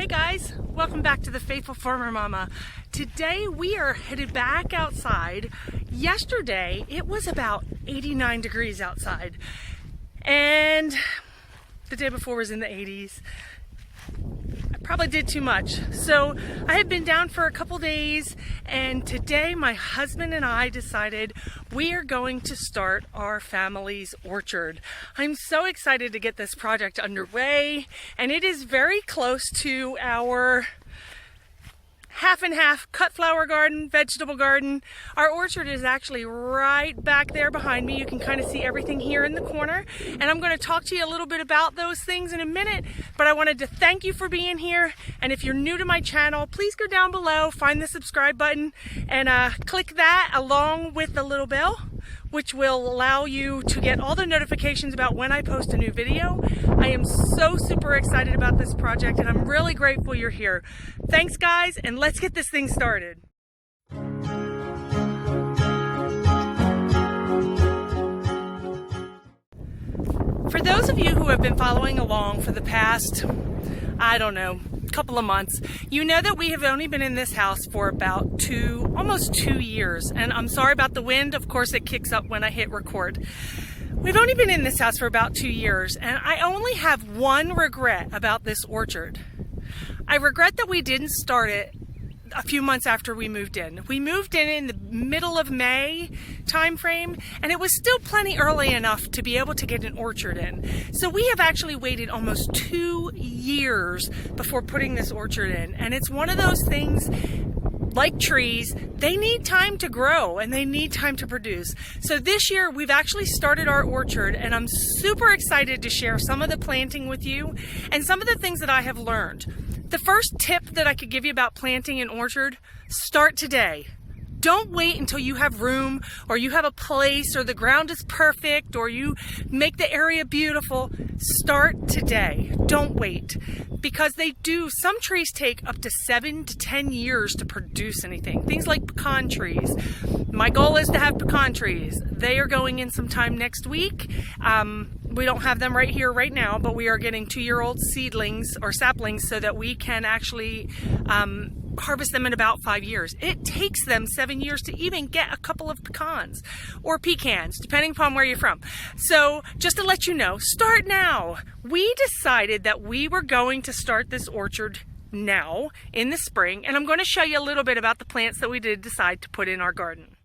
Hey guys, welcome back to the Faithful Farmer Momma. Today we are headed back outside. Yesterday it was about 89 degrees outside and the day before was in the 80s. I probably did too much. So I had been down for a couple days and today my husband and I decided we are going to start our family's orchard. I'm so excited to get this project underway, and it is very close to our half and half cut flower garden, vegetable garden. Our orchard is actually right back there behind me. You can kind of see everything here in the corner, and I'm going to talk to you a little bit about those things in a minute, but I wanted to thank you for being here. And if you're new to my channel, please go down below, find the subscribe button, and click that along with the little bell, which will allow you to get all the notifications about when I post a new video. I am so super excited about this project and I'm really grateful you're here. Thanks guys, and let's get this thing started. For those of you who have been following along for the past, I don't know, couple of months, you know that we have only been in this house for about almost 2 years. And I'm sorry about the wind. Of course, it kicks up when I hit record. We've only been in this house for about 2 years, and I only have one regret about this orchard. I regret that we didn't start it a few months after we moved in. We moved in the middle of May time frame, and it was still plenty early enough to be able to get an orchard in. So we have actually waited almost 2 years before putting this orchard in. And it's one of those things, like trees, they need time to grow and they need time to produce. So this year we've actually started our orchard, and I'm super excited to share some of the planting with you and some of the things that I have learned. The first tip that I could give you about planting an orchard: start today. Don't wait until you have room, or you have a place, or the ground is perfect, or you make the area beautiful. Start today. Don't wait. Because some trees take up to 7 to 10 years to produce anything. Things like pecan trees. My goal is to have pecan trees. They are going in sometime next week. We don't have them right here right now, but we are getting 2-year-old seedlings or saplings so that we can actually harvest them in about 5 years. It takes them 7 years to even get a couple of pecans or pecans, depending upon where you're from. So just to let you know, start now. We decided that we were going to start this orchard now in the spring, and I'm going to show you a little bit about the plants that we did decide to put in our garden.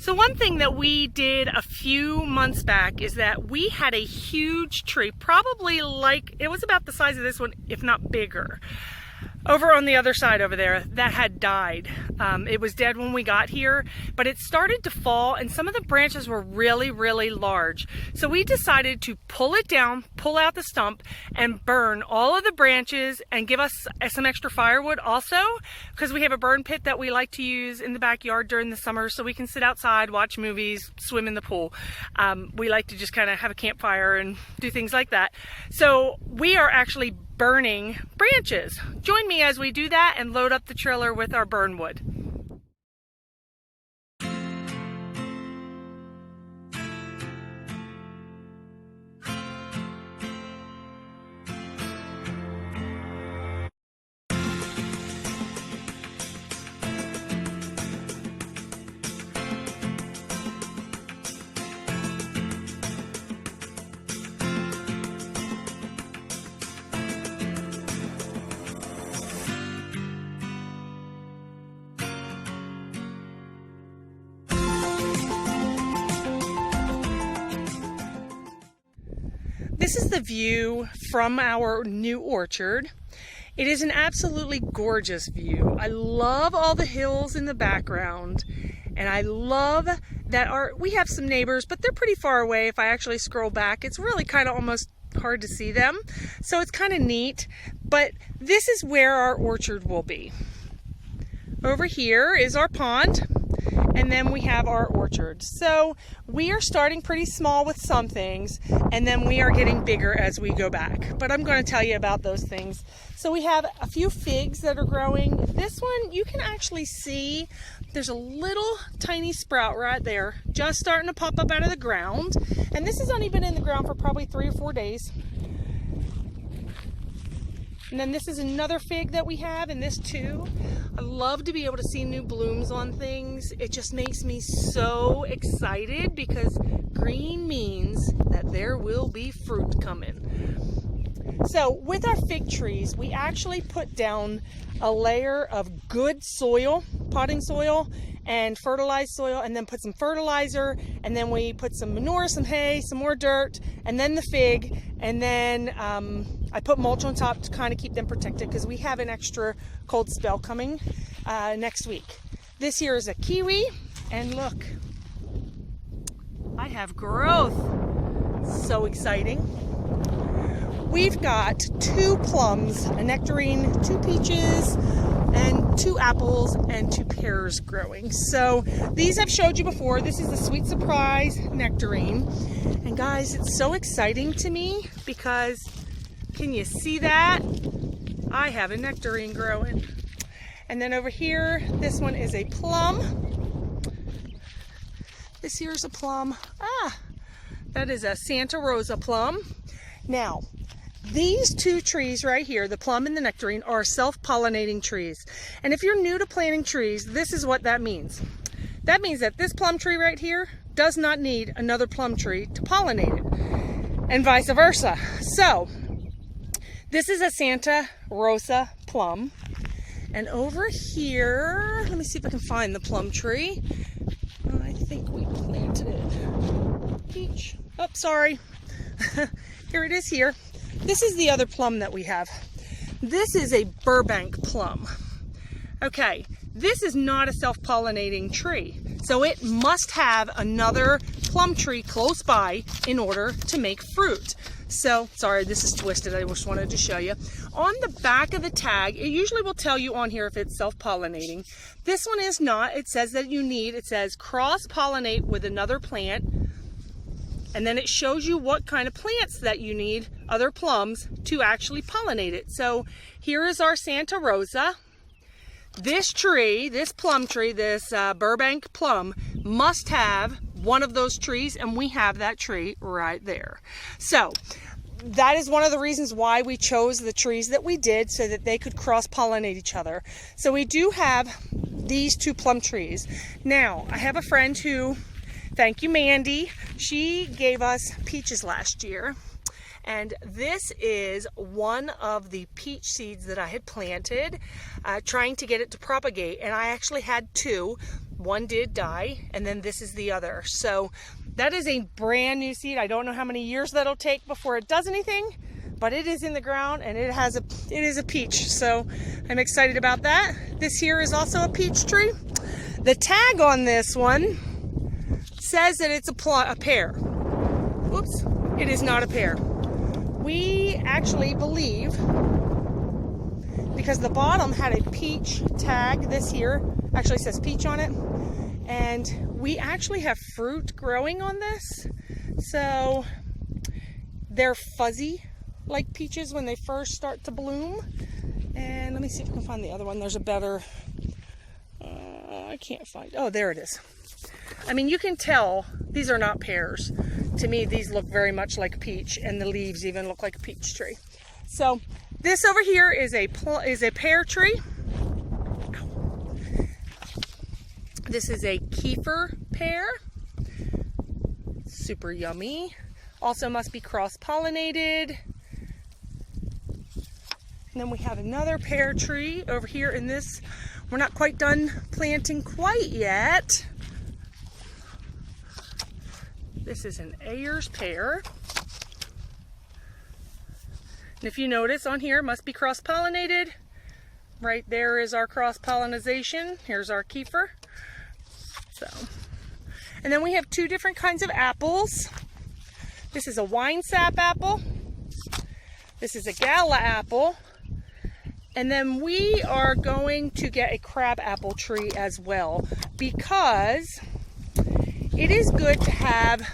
So one thing that we did a few months back is that we had a huge tree, probably like, it was about the size of this one, if not bigger, over on the other side over there, that had died. It was dead when we got here, but it started to fall and some of the branches were really, really large. So we decided to pull it down, pull out the stump, and burn all of the branches and give us some extra firewood also, because we have a burn pit that we like to use in the backyard during the summer so we can sit outside, watch movies, swim in the pool. We like to just kind of have a campfire and do things like that. So we are actually burning branches. Join me as we do that and load up the trailer with our burn wood. This is the view from our new orchard. It is an absolutely gorgeous view. I love all the hills in the background, and I love that we have some neighbors, but they're pretty far away. If I actually scroll back, it's really kind of almost hard to see them. So it's kind of neat, but this is where our orchard will be. Over here is our pond, and then we have our orchard. So we are starting pretty small with some things, and then we are getting bigger as we go back. But I'm going to tell you about those things. So we have a few figs that are growing. This one, you can actually see there's a little tiny sprout right there, just starting to pop up out of the ground. And this has only been in the ground for probably 3 or 4 days. And then this is another fig that we have, and this too. I love to be able to see new blooms on things. It just makes me so excited because green means that there will be fruit coming. So with our fig trees, we actually put down a layer of good soil, potting soil, and fertilized soil, and then put some fertilizer, and then we put some manure, some hay, some more dirt, and then the fig, and then I put mulch on top to kind of keep them protected because we have an extra cold spell coming next week. This here is a kiwi, and look, I have growth. So exciting. We've got 2 plums, a nectarine, 2 peaches, and 2 apples and 2 pears growing. So these I've showed you before. This is the Sweet Surprise nectarine. And guys, it's so exciting to me because, can you see that? I have a nectarine growing. And then over here, this one is a plum. This here's a plum. That is a Santa Rosa plum. Now, these 2 trees right here, the plum and the nectarine, are self-pollinating trees. And if you're new to planting trees, this is what that means. That means that this plum tree right here does not need another plum tree to pollinate it, and vice versa. So, this is a Santa Rosa plum. And over here, let me see if I can find the plum tree. I think we planted it. Peach. Oh, sorry. Here it is here. This is the other plum that we have. This is a Burbank plum. Okay, this is not a self-pollinating tree, so it must have another plum tree close by in order to make fruit. So, sorry, this is twisted. I just wanted to show you. On the back of the tag, it usually will tell you on here if it's self-pollinating. This one is not. It says that it says cross-pollinate with another plant. And then it shows you what kind of plants that you need, other plums, to actually pollinate it. So here is our Santa Rosa. This tree, this plum tree, this Burbank plum, must have one of those trees, and we have that tree right there. So that is one of the reasons why we chose the trees that we did, so that they could cross-pollinate each other. So we do have these 2 plum trees. Now, I have a friend who, thank you, Mandy. She gave us peaches last year. And this is one of the peach seeds that I had planted, trying to get it to propagate. And I actually had 2. One did die, and then this is the other. So that is a brand new seed. I don't know how many years that'll take before it does anything, but it is in the ground and it is a peach. So I'm excited about that. This here is also a peach tree. The tag on this one says that it's a pear. Oops, it is not a pear. We actually believe, because the bottom had a peach tag, this here actually says peach on it, and we actually have fruit growing on this. So they're fuzzy like peaches when they first start to bloom. And let me see if I can find the other one. There's a better, I can't find, oh, there it is. I mean, you can tell these are not pears. To me, these look very much like peach, and the leaves even look like a peach tree. So this over here is a pear tree. This is a kefir pear. Super yummy. Also must be cross-pollinated. And then we have another pear tree over here in this. We're not quite done planting quite yet. This is an Ayer's pear. And if you notice on here, it must be cross-pollinated. Right there is our cross-pollination. Here's our kefir. So, and then we have two different kinds of apples. This is a wine sap apple. This is a gala apple. And then we are going to get a crab apple tree as well, because it is good to have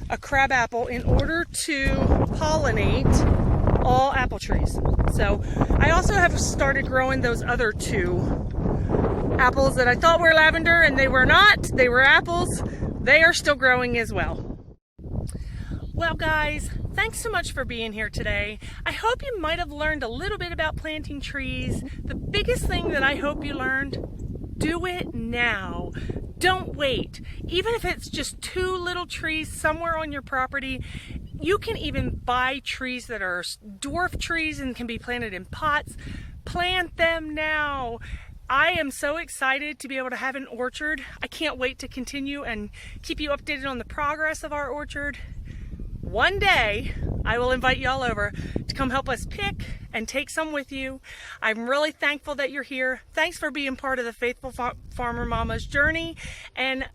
a crab apple in order to pollinate all apple trees. So I also have started growing those other two apples that I thought were lavender, and they were not. They were apples. They are still growing as well. Well, guys, thanks so much for being here today. I hope you might have learned a little bit about planting trees. The biggest thing that I hope you learned, do it now. Don't wait. Even if it's just two little trees somewhere on your property, you can even buy trees that are dwarf trees and can be planted in pots. Plant them now. I am so excited to be able to have an orchard. I can't wait to continue and keep you updated on the progress of our orchard. One day, I will invite you all over to come help us pick and take some with you. I'm really thankful that you're here. Thanks for being part of the Faithful Farmer Momma's journey, and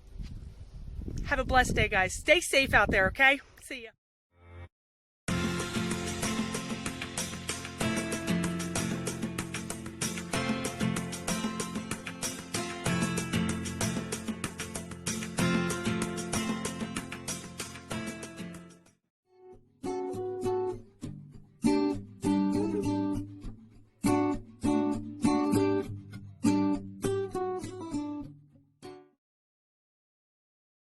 have a blessed day, guys. Stay safe out there, okay? See ya.